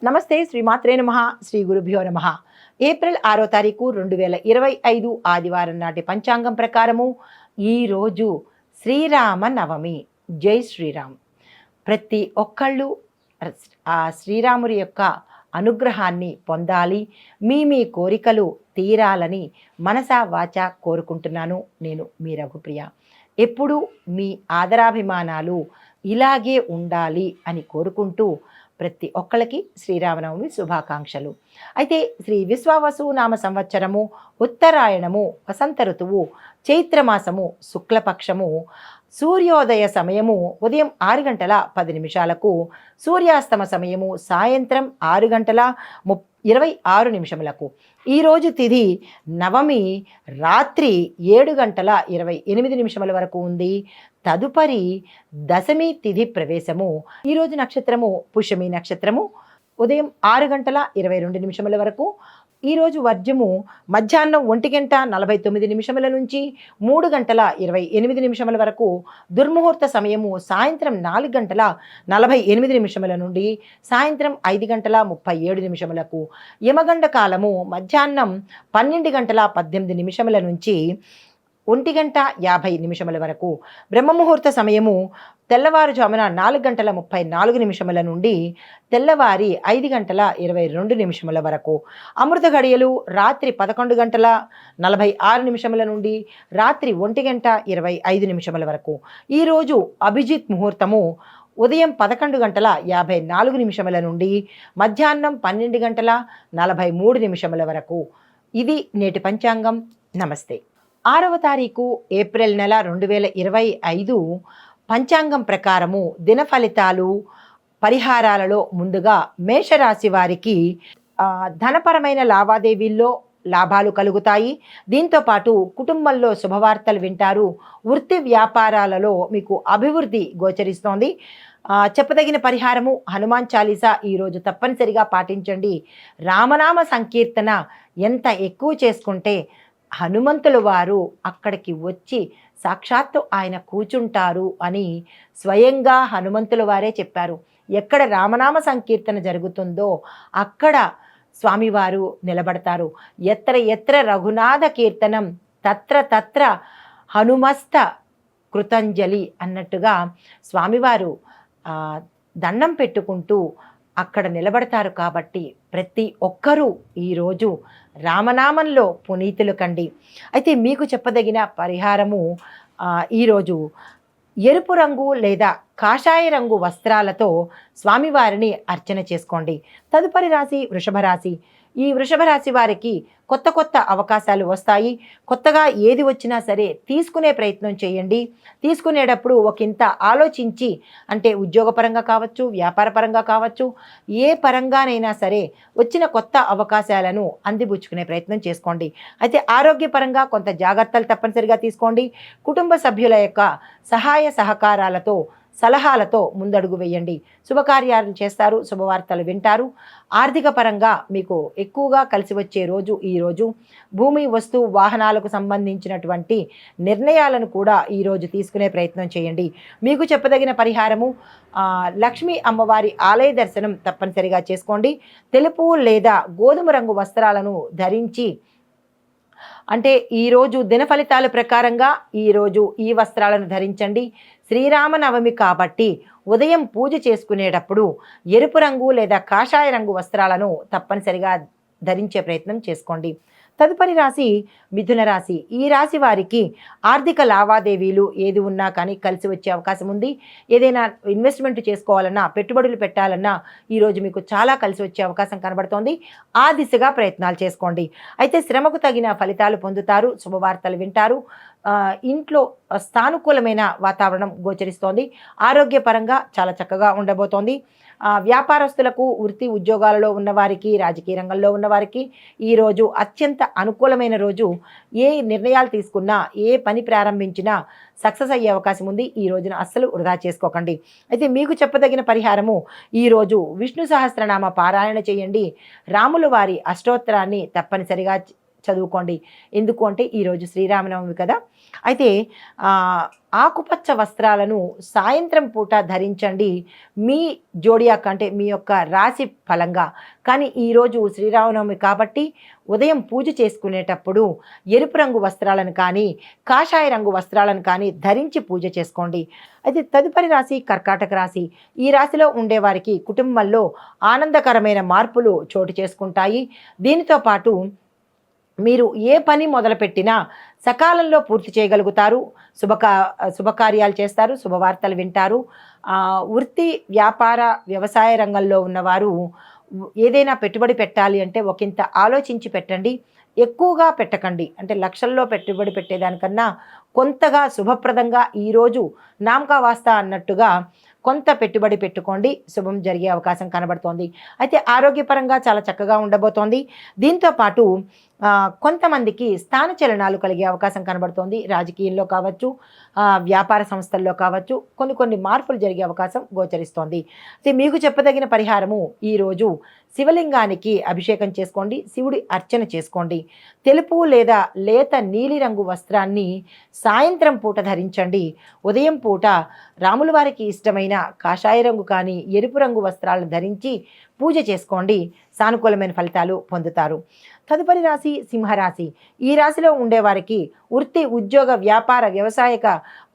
నమస్తే. శ్రీమాత్రే నమః. శ్రీ గురుభ్యో నమః. ఏప్రిల్ 6వ తారీఖు 2025 ఆదివారం నాటి పంచాంగం ప్రకారము ఈరోజు శ్రీరామ నవమి. జై శ్రీరామ్. ప్రతి ఒక్కళ్ళు ఆ శ్రీరాముడి యొక్క అనుగ్రహాన్ని పొందాలి, మీ కోరికలు తీరాలని మనసా వాచా కోరుకుంటున్నాను. నేను మీ రఘుప్రియ. ఎప్పుడూ మీ ఆదరాభిమానాలు ఇలాగే ఉండాలి అని కోరుకుంటూ ప్రతి ఒక్కళ్ళకి శ్రీరామనవమి శుభాకాంక్షలు. అయితే శ్రీ విశ్వావసు నామ సంవత్సరము ఉత్తరాయణము వసంత ఋతువు చైత్రమాసము శుక్లపక్షము సూర్యోదయ సమయము ఉదయం 6 గంటల 10 నిమిషాలకు, సూర్యాస్తమ సమయము సాయంత్రం 6 గంటల 26 నిమిషములకు. ఈరోజు తిథి నవమి రాత్రి 7 గంటల 28 నిమిషముల వరకు ఉంది. తదుపరి దశమి తిథి ప్రవేశము. ఈరోజు నక్షత్రము పుష్యమి నక్షత్రము ఉదయం 6 గంటల 22 నిమిషముల వరకు. ఈరోజు వర్జము మధ్యాహ్నం 1:49 నిమిషముల నుంచి 3 గంటల 28 నిమిషముల వరకు. దుర్ముహూర్త సమయము సాయంత్రం 4 గంటల 48 నిమిషముల నుండి సాయంత్రం 5 గంటల 37 నిమిషములకు. యమగండ కాలము మధ్యాహ్నం 12 గంటల 18 నిమిషముల నుంచి 1 గంట 50 నిమిషముల వరకు. బ్రహ్మముహూర్త సమయము తెల్లవారుజామున 4 గంటల 34 నిమిషముల నుండి తెల్లవారి 5 గంటల 22 నిమిషముల వరకు. అమృత గడియలు రాత్రి 11 గంటల 46 నిమిషముల నుండి రాత్రి 1 గంట 25 నిమిషముల వరకు. ఈరోజు అభిజిత్ ముహూర్తము ఉదయం 11 గంటల 54 నిమిషముల నుండి మధ్యాహ్నం 12 గంటల 43 నిమిషముల వరకు. ఇది నేటి పంచాంగం. నమస్తే. 6వ తారీఖు ఏప్రిల్ నెల 2025 పంచాంగం ప్రకారము దిన ఫలితాలు పరిహారాలలో ముందుగా మేషరాశి వారికి ధనపరమైన లావాదేవీల్లో లాభాలు కలుగుతాయి. దీంతోపాటు కుటుంబంలో శుభవార్తలు వింటారు. వృత్తి వ్యాపారాలలో మీకు అభివృద్ధి గోచరిస్తోంది. చెప్పదగిన పరిహారము హనుమాన్ చాలీసా ఈరోజు తప్పనిసరిగా పాటించండి. రామనామ సంకీర్తన ఎంత ఎక్కువ చేసుకుంటే హనుమంతుల వారు అక్కడికి వచ్చి సాక్షాత్తు ఆయన కూర్చుంటారు అని స్వయంగా హనుమంతుల వారే చెప్పారు. ఎక్కడ రామనామ సంకీర్తన జరుగుతుందో అక్కడ స్వామివారు నిలబడతారు. ఎత్ర ఎత్ర రఘునాథ కీర్తనం తత్ర తత్ర హనుమస్త కృతంజలి అన్నట్టుగా స్వామివారు దండం పెట్టుకుంటూ అక్కడ నిలబడతారు. కాబట్టి ప్రతి ఒక్కరూ ఈరోజు రామనామంలో పునీతులు కండి. అయితే మీకు చెప్పదగిన పరిహారము ఈరోజు ఎరుపు రంగు లేదా కాషాయ రంగు వస్త్రాలతో స్వామివారిని అర్చన చేసుకోండి. తదుపరి రాశి వృషభ రాశి. ఈ వృషభ రాశి వారికి కొత్త కొత్త అవకాశాలు వస్తాయి. కొత్తగా ఏది వచ్చినా సరే తీసుకునే ప్రయత్నం చేయండి. తీసుకునేటప్పుడు ఒకంత ఆలోచించి, అంటే ఉద్యోగపరంగా కావచ్చు, వ్యాపార పరంగా కావచ్చు, ఏ పరంగానైనా సరే వచ్చిన కొత్త అవకాశాలను అందిపుచ్చుకునే ప్రయత్నం చేసుకోండి. అయితే ఆరోగ్యపరంగా కొంత జాగ్రత్తలు తప్పనిసరిగా తీసుకోండి. కుటుంబ సభ్యుల యొక్క సహాయ సహకారాలతో సలహాలతో ముందడుగు వేయండి. శుభకార్యాలు చేస్తారు, శుభవార్తలు వింటారు. ఆర్థిక పరంగా మీకు ఎక్కువగా కలిసి వచ్చే రోజు ఈరోజు. భూమి వస్తు వాహనాలకు సంబంధించినటువంటి నిర్ణయాలను కూడా ఈరోజు తీసుకునే ప్రయత్నం చేయండి. మీకు చెప్పదగిన పరిహారము లక్ష్మీ అమ్మవారి ఆలయ దర్శనం తప్పనిసరిగా చేసుకోండి. తెలుపు లేదా గోధుమ రంగు వస్త్రాలను ధరించి, అంటే ఈరోజు దిన ఫలితాల ప్రకారంగా ఈరోజు ఈ వస్త్రాలను ధరించండి. శ్రీరామనవమి కాబట్టి ఉదయం పూజ చేసుకునేటప్పుడు ఎరుపు రంగు లేదా కాషాయ రంగు వస్త్రాలను తప్పనిసరిగా ధరించే ప్రయత్నం చేసుకోండి. తదుపరి రాశి మిథున రాశి. ఈ రాశి వారికి ఆర్థిక లావాదేవీలు ఏది ఉన్నా కానీ కలిసి వచ్చే అవకాశం ఉంది. ఏదైనా ఇన్వెస్ట్మెంట్ చేసుకోవాలన్నా, పెట్టుబడులు పెట్టాలన్నా ఈరోజు మీకు చాలా కలిసి వచ్చే అవకాశం కనబడుతోంది. ఆ దిశగా ప్రయత్నాలు చేసుకోండి. అయితే శ్రమకు తగిన ఫలితాలు పొందుతారు, శుభవార్తలు వింటారు. ఇంట్లో సానుకూలమైన వాతావరణం గోచరిస్తోంది. ఆరోగ్యపరంగా చాలా చక్కగా ఉండబోతోంది. వ్యాపారస్తులకు, వృత్తి ఉద్యోగాలలో ఉన్నవారికి, రాజకీయ రంగంలో ఉన్నవారికి ఈరోజు అత్యంత అనుకూలమైన రోజు. ఏ నిర్ణయాలు తీసుకున్నా, ఏ పని ప్రారంభించినా సక్సెస్ అయ్యే అవకాశం ఉంది. ఈ రోజున అస్సలు వృధా చేసుకోకండి. అయితే మీకు చెప్పదగిన పరిహారము ఈరోజు విష్ణు సహస్రనామ పారాయణ చేయండి. రాముల వారి అష్టోత్తరాన్ని తప్పనిసరిగా చదువుకోండి. ఎందుకు అంటే ఈరోజు శ్రీరామనవమి కదా. అయితే ఆకుపచ్చ వస్త్రాలను సాయంత్రం పూట ధరించండి మీ జోడియాక్ అంటే మీ యొక్క రాశి ఫలంగా. కానీ ఈరోజు శ్రీరామనవమి కాబట్టి ఉదయం పూజ చేసుకునేటప్పుడు ఎరుపు రంగు వస్త్రాలను కానీ కాషాయ రంగు వస్త్రాలను కానీ ధరించి పూజ చేసుకోండి. అయితే తదుపరి రాశి కర్కాటక రాశి. ఈ రాశిలో ఉండేవారికి కుటుంబంలో ఆనందకరమైన మార్పులు చోటు చేసుకుంటాయి. దీనితో పాటు మీరు ఏ పని మొదలుపెట్టినా సకాలంలో పూర్తి చేయగలుగుతారు. శుభకార్యాలు చేస్తారు, శుభవార్తలు వింటారు. వృత్తి వ్యాపార వ్యవసాయ రంగంలో ఉన్నవారు ఏదైనా పెట్టుబడి పెట్టాలి అంటే ఒకంత ఆలోచించి పెట్టండి. ఎక్కువగా పెట్టకండి. అంటే లక్షల్లో పెట్టుబడి పెట్టేదానికన్నా కొంతగా శుభప్రదంగా ఈరోజు నామకా వాస్తా అన్నట్టుగా కొంత పెట్టుబడి పెట్టుకోండి. శుభం జరిగే అవకాశం కనబడుతోంది. అయితే ఆరోగ్యపరంగా చాలా చక్కగా ఉండబోతోంది. దీంతోపాటు కొంతమందికి స్థానచలనాలు కలిగే అవకాశం కనబడుతోంది. రాజకీయంలో కావచ్చు, వ్యాపార సంస్థల్లో కావచ్చు కొన్ని మార్పులు జరిగే అవకాశం గోచరిస్తోంది. అయితే మీకు చెప్పదగిన పరిహారము ఈరోజు శివలింగానికి అభిషేకం చేసుకోండి, శివుడి అర్చన చేసుకోండి. తెలుపు లేదా లేత నీలిరంగు వస్త్రాన్ని సాయంత్రం పూట ధరించండి. ఉదయం పూట రాముల వారికి ఇష్టమైన కాషాయ రంగు కానీ ఎరుపు రంగు వస్త్రాలను ధరించి పూజ చేసుకోండి. సానుకూలమైన ఫలితాలు పొందుతారు. తదుపరి రాశి సింహరాశి. ఈ రాశిలో ఉండేవారికి వృత్తి ఉద్యోగ వ్యాపార వ్యవసాయక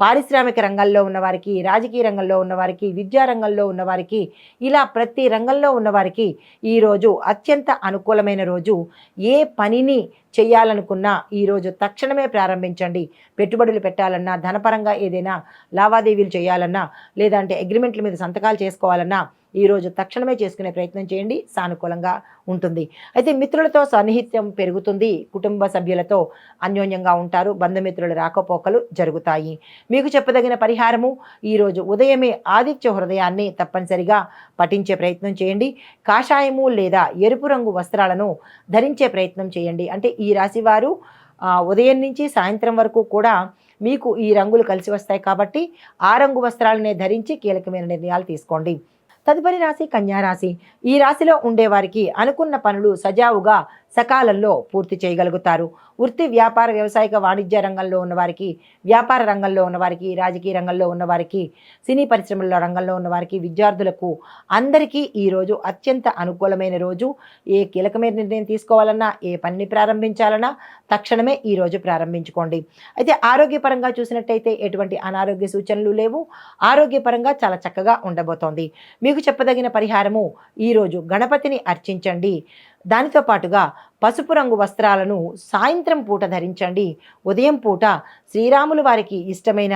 పారిశ్రామిక రంగంలో ఉన్నవారికి, రాజకీయ రంగంలో ఉన్నవారికి, విద్యా రంగంలో ఉన్నవారికి, ఇలా ప్రతి రంగంలో ఉన్నవారికి ఈరోజు అత్యంత అనుకూలమైన రోజు. ఏ పనిని చేయాలనుకున్నా ఈరోజు తక్షణమే ప్రారంభించండి. పెట్టుబడులు పెట్టాలన్నా, ధనపరంగా ఏదైనా లావాదేవీలు చేయాలన్నా, లేదంటే అగ్రిమెంట్ల మీద సంతకాలు చేసుకోవాలన్నా ఈరోజు తక్షణమే చేసుకునే ప్రయత్నం చేయండి. సానుకూలంగా ఉంటుంది. అయితే మిత్రులతో సన్నిహిత్యం పెరుగుతుంది. కుటుంబ సభ్యులతో అన్యోన్యంగా ఉంటారు. బంధుమిత్రుల రాకపోకలు జరుగుతాయి. మీకు చెప్పదగిన పరిహారము ఈరోజు ఉదయమే ఆదిత్య హృదయాన్ని తప్పనిసరిగా పఠించే ప్రయత్నం చేయండి. కాషాయము లేదా ఎరుపు రంగు వస్త్రాలను ధరించే ప్రయత్నం చేయండి. అంటే ఈ రాశి వారు ఉదయం నుంచి సాయంత్రం వరకు కూడా మీకు ఈ రంగులు కలిసి వస్తాయి కాబట్టి ఆ రంగు వస్త్రాలనే ధరించి కీలకమైన నిర్ణయాలు తీసుకోండి. తదుపరి రాశి కన్యారాశి. ఈ రాశిలో ఉండేవారికి అనుకున్న పనులు సజావుగా సకాలంలో పూర్తి చేయగలుగుతారు. వృత్తి వ్యాపార వ్యవసాయక వాణిజ్య రంగంలో ఉన్నవారికి, వ్యాపార రంగంలో ఉన్నవారికి, రాజకీయ రంగంలో ఉన్నవారికి, సినీ పరిశ్రమల రంగంలో ఉన్నవారికి, విద్యార్థులకు అందరికీ ఈరోజు అత్యంత అనుకూలమైన రోజు. ఏ కీలకమైన నిర్ణయం తీసుకోవాలన్నా, ఏ పనిని ప్రారంభించాలన్నా తక్షణమే ఈరోజు ప్రారంభించుకోండి. అయితే ఆరోగ్యపరంగా చూసినట్టయితే ఎటువంటి అనారోగ్య సూచనలు లేవు. ఆరోగ్యపరంగా చాలా చక్కగా ఉండబోతోంది. మీకు చెప్పదగిన పరిహారము ఈరోజు గణపతిని అర్చించండి. దానితో పాటుగా పసుపు రంగు వస్త్రాలను సాయంత్రం పూట ధరించండి. ఉదయం పూట శ్రీరాములు వారికి ఇష్టమైన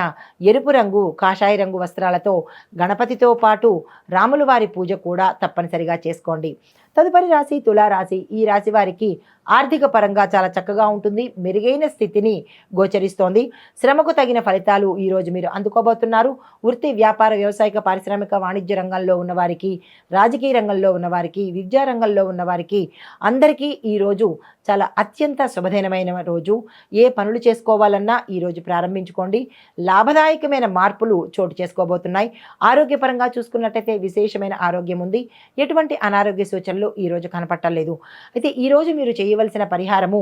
ఎరుపు రంగు కాషాయ రంగు వస్త్రాలతో గణపతితో పాటు రాముల వారి పూజ కూడా తప్పనిసరిగా చేసుకోండి. తదుపరి రాశి తులారాశి. ఈ రాశి వారికి ఆర్థిక పరంగా చాలా చక్కగా ఉంటుంది. మెరుగైన స్థితిని గోచరిస్తోంది. శ్రమకు తగిన ఫలితాలు ఈరోజు మీరు అందుకోబోతున్నారు. వృత్తి వ్యాపార వ్యవసాయక పారిశ్రామిక వాణిజ్య రంగంలో ఉన్నవారికి, రాజకీయ రంగంలో ఉన్నవారికి, విద్యా రంగంలో ఉన్నవారికి అందరికీ ఈరోజు చాలా అత్యంత శుభదినమైన రోజు. ఏ పనులు చేసుకోవాలన్నా ఈరోజు ప్రారంభించుకోండి. లాభదాయకమైన మార్పులు చోటు చేసుకోబోతున్నాయి. ఆరోగ్యపరంగా చూసుకున్నట్టయితే విశేషమైన ఆరోగ్యం ఉంది. ఎటువంటి అనారోగ్య సూచనలు ఈరోజు కనపట్టలేదు. అయితే ఈరోజు మీరు చేయవలసిన పరిహారము,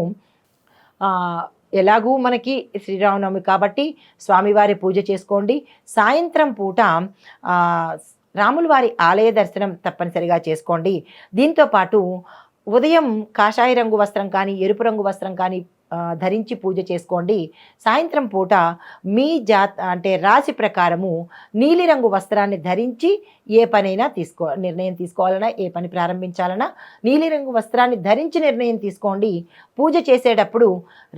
ఎలాగూ మనకి శ్రీరామనవమి కాబట్టి స్వామివారి పూజ చేసుకోండి. సాయంత్రం పూట రాముల వారి ఆలయ దర్శనం తప్పనిసరిగా చేసుకోండి. దీంతోపాటు ఉదయం కాషాయ రంగు వస్త్రం కానీ ఎరుపు రంగు వస్త్రం కానీ ధరించి పూజ చేసుకోండి. సాయంత్రం పూట మీ అంటే రాశి ప్రకారము నీలిరంగు వస్త్రాన్ని ధరించి ఏ పనైనా నిర్ణయం తీసుకోవాలన్నా, ఏ పని ప్రారంభించాలన్నా నీలిరంగు వస్త్రాన్ని ధరించి నిర్ణయం తీసుకోండి. పూజ చేసేటప్పుడు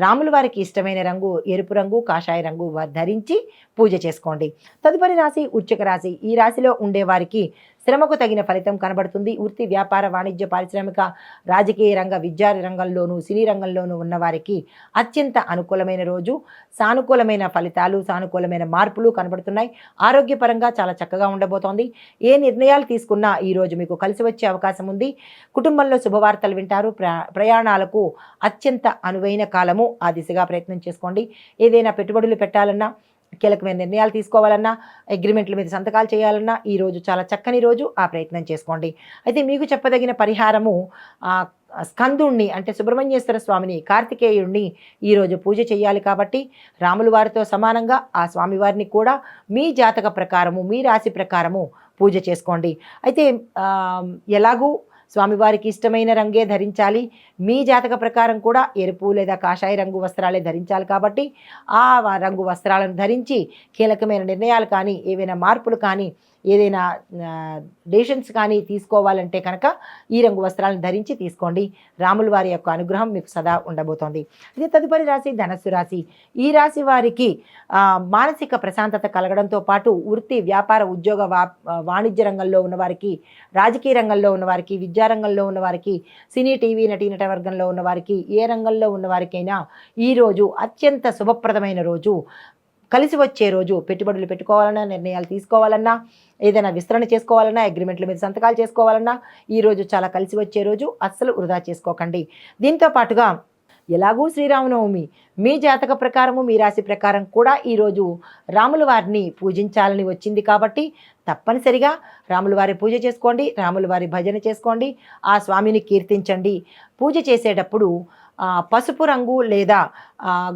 రాముల వారికి ఇష్టమైన రంగు ఎరుపు రంగు కాషాయ రంగు ధరించి పూజ చేసుకోండి. తదుపరి రాశి వృశ్చిక రాశి. ఈ రాశిలో ఉండేవారికి శ్రమకు తగిన ఫలితం కనబడుతుంది. వృత్తి వ్యాపార వాణిజ్య పారిశ్రామిక రాజకీయ రంగ విద్యా రంగంలోనూ సినీ రంగంలోనూ ఉన్నవారికి అత్యంత అనుకూలమైన రోజు. సానుకూలమైన ఫలితాలు, సానుకూలమైన మార్పులు కనబడుతున్నాయి. ఆరోగ్యపరంగా చాలా చక్కగా ఉండబోతోంది. ఏ నిర్ణయాలు తీసుకున్నా ఈరోజు మీకు కలిసి వచ్చే అవకాశం ఉంది. కుటుంబంలో శుభవార్తలు వింటారు. ప్రయాణాలకు అత్యంత అనువైన కాలము. ఆ దిశగా ప్రయత్నం చేసుకోండి. ఏదైనా పెట్టుబడులు పెట్టాలన్నా, కీలకమైన నిర్ణయాలు తీసుకోవాలన్నా, అగ్రిమెంట్ల మీద సంతకాలు చేయాలన్నా ఈరోజు చాలా చక్కని రోజు. ఆ ప్రయత్నం చేసుకోండి. అయితే మీకు చెప్పదగిన పరిహారము స్కందుణ్ణి అంటే సుబ్రహ్మణ్యేశ్వర స్వామిని, కార్తికేయుణ్ణి ఈరోజు పూజ చేయాలి. కాబట్టి రాముల వారితో సమానంగా ఆ స్వామివారిని కూడా మీ జాతక ప్రకారము, మీ రాశి ప్రకారము పూజ చేసుకోండి. అయితే ఎలాగూ స్వామివారికి ఇష్టమైన రంగే ధరించాలి. మీ జాతక ప్రకారం కూడా ఎరుపు లేదా కాషాయ రంగు వస్త్రాలే ధరించాలి. కాబట్టి ఆ రంగు వస్త్రాలను ధరించి కీలకమైన నిర్ణయాలు కానీ, ఏవైనా మార్పులు కానీ, ఏదైనా డెసిషన్స్ కానీ తీసుకోవాలంటే కనుక ఈ రంగు వస్త్రాలను ధరించి తీసుకోండి. రాముల వారి యొక్క అనుగ్రహం మీకు సదా ఉండబోతోంది. ఇది తదుపరి రాశి ధనస్సు రాశి. ఈ రాశి వారికి మానసిక ప్రశాంతత కలగడంతో పాటు వృత్తి, వ్యాపార, ఉద్యోగ, వాణిజ్య రంగంలో ఉన్నవారికి, రాజకీయ రంగంలో ఉన్నవారికి, విద్యారంగంలో ఉన్నవారికి, సినీ, టీవీ నటీనట వర్గంలో ఉన్నవారికి, ఏ రంగంలో ఉన్నవారికైనా ఈరోజు అత్యంత శుభప్రదమైన రోజు, కలిసి వచ్చే రోజు. పెట్టుబడులు పెట్టుకోవాలన్నా, నిర్ణయాలు తీసుకోవాలన్నా, ఏదైనా విస్తరణ చేసుకోవాలన్నా, అగ్రిమెంట్ల మీద సంతకాలు చేసుకోవాలన్నా ఈరోజు చాలా కలిసి వచ్చే రోజు. అస్సలు వృధా చేసుకోకండి. దీంతో పాటుగా ఎలాగూ శ్రీరామనవమి, మీ జాతక ప్రకారము, మీ రాశి ప్రకారం కూడా ఈరోజు రాముల వారిని పూజించాలని వచ్చింది. కాబట్టి తప్పనిసరిగా రాముల వారి పూజ చేసుకోండి, రాముల వారి భజన చేసుకోండి, ఆ స్వామిని కీర్తించండి. పూజ చేసేటప్పుడు పసుపు రంగు లేదా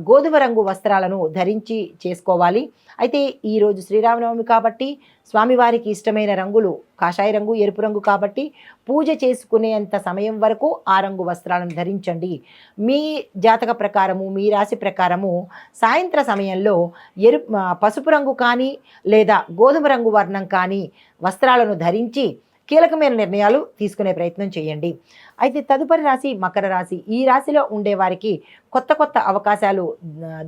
గోధుమ రంగు వస్త్రాలను ధరించి చేసుకోవాలి. అయితే ఈరోజు శ్రీరామనవమి కాబట్టి స్వామివారికి ఇష్టమైన రంగులు కాషాయ రంగు, ఎరుపు రంగు. కాబట్టి పూజ చేసుకునేంత సమయం వరకు ఆ రంగు వస్త్రాలను ధరించండి. మీ జాతక ప్రకారము, మీ రాశి ప్రకారము సాయంత్ర సమయంలో పసుపు రంగు కానీ లేదా గోధుమ రంగు వర్ణం కానీ వస్త్రాలను ధరించి కీలకమైన నిర్ణయాలు తీసుకునే ప్రయత్నం చేయండి. అయితే తదుపరి రాశి మకర రాశి. ఈ రాశిలో ఉండేవారికి కొత్త కొత్త అవకాశాలు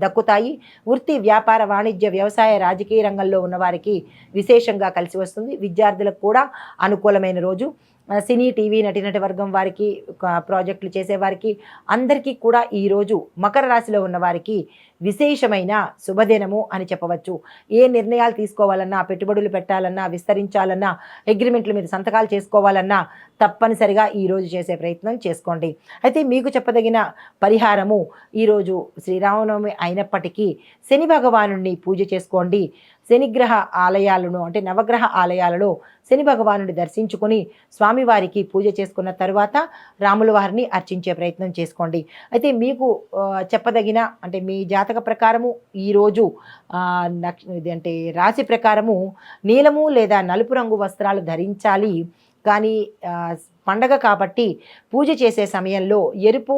దక్కుతాయి. వృత్తి, వ్యాపార, వాణిజ్య, వ్యవసాయ, రాజకీయ రంగంలో ఉన్నవారికి విశేషంగా కలిసి వస్తుంది. విద్యార్థులకు కూడా అనుకూలమైన రోజు. సినీ, టీవీ నటీనట వర్గం వారికి, ప్రాజెక్టులు చేసేవారికి అందరికీ కూడా ఈరోజు మకర రాశిలో ఉన్నవారికి విశేషమైన శుభదినము అని చెప్పవచ్చు. ఏ నిర్ణయాలు తీసుకోవాలన్నా, పెట్టుబడులు పెట్టాలన్నా, విస్తరించాలన్నా, అగ్రిమెంట్ల మీద సంతకాలు చేసుకోవాలన్నా తప్పనిసరిగా ఈరోజు చేసే ప్రయత్నం చేసుకోండి. అయితే మీకు చెప్పదగిన పరిహారము, ఈరోజు శ్రీరామనవమి అయినప్పటికీ శని భగవానుడిని పూజ చేసుకోండి. శనిగ్రహ ఆలయాలను అంటే నవగ్రహ ఆలయాలలో శని భగవానుడి దర్శించుకొని స్వామివారికి పూజ చేసుకున్న తర్వాత రాముల వారిని అర్చించే ప్రయత్నం చేసుకోండి. అయితే మీకు చెప్పదగిన అంటే మీ జాతక ప్రకారము ఈరోజు అంటే రాశి ప్రకారము నీలము లేదా నలుపు రంగు వస్త్రాలు ధరించాలి. కానీ పండగ కాబట్టి పూజ చేసే సమయంలో ఎరుపు,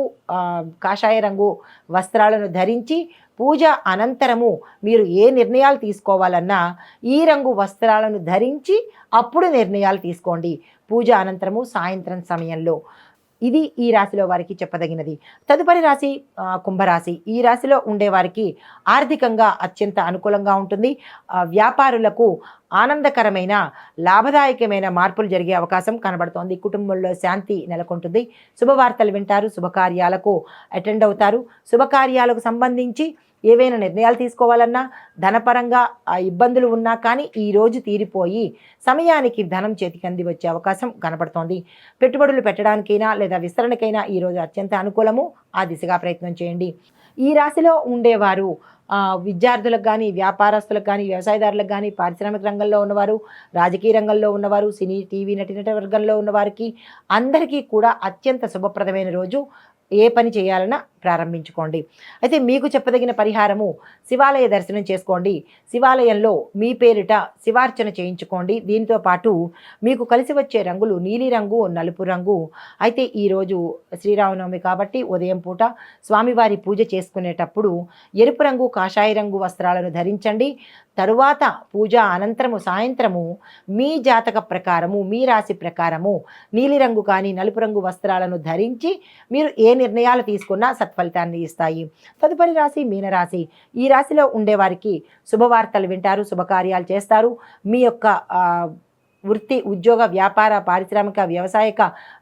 కాషాయ రంగు వస్త్రాలను ధరించి పూజ అనంతరము మీరు ఏ నిర్ణయాలు తీసుకోవాలన్నా ఈ రంగు వస్త్రాలను ధరించి అప్పుడు నిర్ణయాలు తీసుకోండి. పూజ అనంతరము సాయంత్రం సమయంలో. ఇది ఈ రాశిలో వారికి చెప్పదగినది. తదుపరి రాశి కుంభరాశి. ఈ రాశిలో ఉండేవారికి ఆర్థికంగా అత్యంత అనుకూలంగా ఉంటుంది. వ్యాపారులకు ఆనందకరమైన, లాభదాయకమైన మార్పులు జరిగే అవకాశం కనబడుతోంది. కుటుంబంలో శాంతి నెలకొంటుంది. శుభవార్తలు వింటారు, శుభకార్యాలకు అటెండ్ అవుతారు. శుభకార్యాలకు సంబంధించి ఏవైనా నిర్ణయాలు తీసుకోవాలన్నా, ధనపరంగా ఇబ్బందులు ఉన్నా కానీ ఈరోజు తీరిపోయి సమయానికి ధనం చేతికి అంది వచ్చే అవకాశం కనపడుతోంది. పెట్టుబడులు పెట్టడానికైనా లేదా విస్తరణకైనా ఈరోజు అత్యంత అనుకూలము. ఆ దిశగా ప్రయత్నం చేయండి. ఈ రాశిలో ఉండేవారు విద్యార్థులకు కానీ, వ్యాపారస్తులకు కానీ, వ్యవసాయదారులకు కానీ, పారిశ్రామిక రంగంలో ఉన్నవారు, రాజకీయ రంగంలో ఉన్నవారు, సినీ, టీవీ నటీనట వర్గంలో ఉన్నవారికి అందరికీ కూడా అత్యంత శుభప్రదమైన రోజు. ఏ పని చేయాలన్నా ప్రారంభించుకోండి. అయితే మీకు చెప్పదగిన పరిహారము, శివాలయ దర్శనం చేసుకోండి. శివాలయంలో మీ పేరిట శివార్చన చేయించుకోండి. దీంతో పాటు మీకు కలిసి వచ్చే రంగులు నీలిరంగు, నలుపు రంగు. అయితే ఈరోజు శ్రీరామనవమి కాబట్టి ఉదయం పూట స్వామివారి పూజ చేసుకునేటప్పుడు ఎరుపు రంగు, కాషాయ రంగు వస్త్రాలను ధరించండి. తరువాత పూజ అనంతరము సాయంత్రము మీ జాతక ప్రకారము, మీ రాశి ప్రకారము నీలిరంగు కానీ నలుపు రంగు వస్త్రాలను ధరించి మీరు ఏ నిర్ణయాలు తీసుకున్నా సత్ఫలితాన్ని ఇస్తాయి. తదుపరి రాశి మీనరాశి. ఈ రాశిలో ఉండేవారికి శుభవార్తలు వింటారు, శుభకార్యాలు చేస్తారు. మీ యొక్క వృత్తి, ఉద్యోగ, వ్యాపార, పారిశ్రామిక, వ్యవసాయక,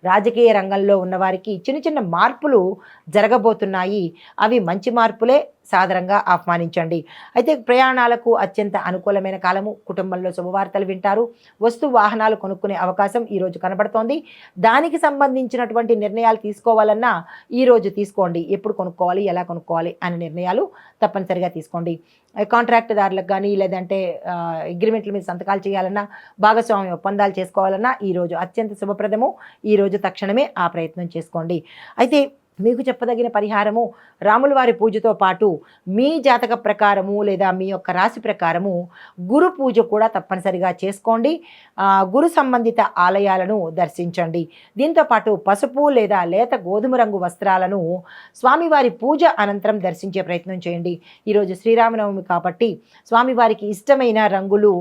రాజకీయ రంగంలో ఉన్నవారికి చిన్న చిన్న మార్పులు జరగబోతున్నాయి. అవి మంచి మార్పులే. సాదరంగా ఆహ్వానించండి. అయితే ప్రయాణాలకు అత్యంత అనుకూలమైన కాలము. కుటుంబంలో శుభవార్తలు వింటారు. వస్తు వాహనాలు కొనుక్కునే అవకాశం ఈరోజు కనబడుతోంది. దానికి సంబంధించినటువంటి నిర్ణయాలు తీసుకోవాలన్నా ఈరోజు తీసుకోండి. ఎప్పుడు కొనుక్కోవాలి, ఎలా కొనుక్కోవాలి అనే నిర్ణయాలు తప్పనిసరిగా తీసుకోండి. కాంట్రాక్ట్దారులకు కానీ లేదంటే అగ్రిమెంట్ల మీద సంతకాలు చేయాలన్నా, భాగస్వామ్య ఒప్పందాలు చేసుకోవాలన్నా ఈరోజు అత్యంత శుభప్రదము. ఈరోజు తక్షణమే ఆ ప్రయత్నం చేసుకోండి. అయితే మీకు చెప్పదగిన పరిహారము, రాముల వారి పూజతో పాటు మీ జాతక ప్రకారము లేదా మీ యొక్క రాశి ప్రకారము గురు పూజ కూడా తప్పనిసరిగా చేసుకోండి. గురు సంబంధిత ఆలయాలను దర్శించండి. దీంతోపాటు పసుపు లేదా లేత గోధుమ రంగు వస్త్రాలను స్వామివారి పూజ అనంతరం దర్శించే ప్రయత్నం చేయండి. ఈరోజు శ్రీరామనవమి కాబట్టి స్వామివారికి ఇష్టమైన రంగులు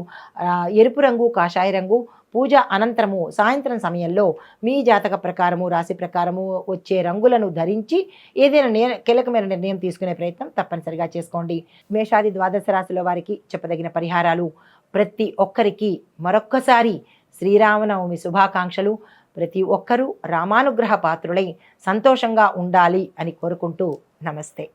ఎరుపు రంగు, కాషాయ రంగు. పూజ అనంతరము సాయంత్రం సమయంలో మీ జాతక ప్రకారము, రాశి ప్రకారము వచ్చే రంగులను ధరించి ఏదైనా కీలకమైన నిర్ణయం తీసుకునే ప్రయత్నం తప్పనిసరిగా చేసుకోండి. మేషాది ద్వాదశ రాశుల వారికి చెప్పదగిన పరిహారాలు. ప్రతి ఒక్కరికి మరొక్కసారి శ్రీరామనవమి శుభాకాంక్షలు. ప్రతి ఒక్కరూ రామానుగ్రహ పాత్రులై సంతోషంగా ఉండాలి అని కోరుకుంటూ నమస్తే.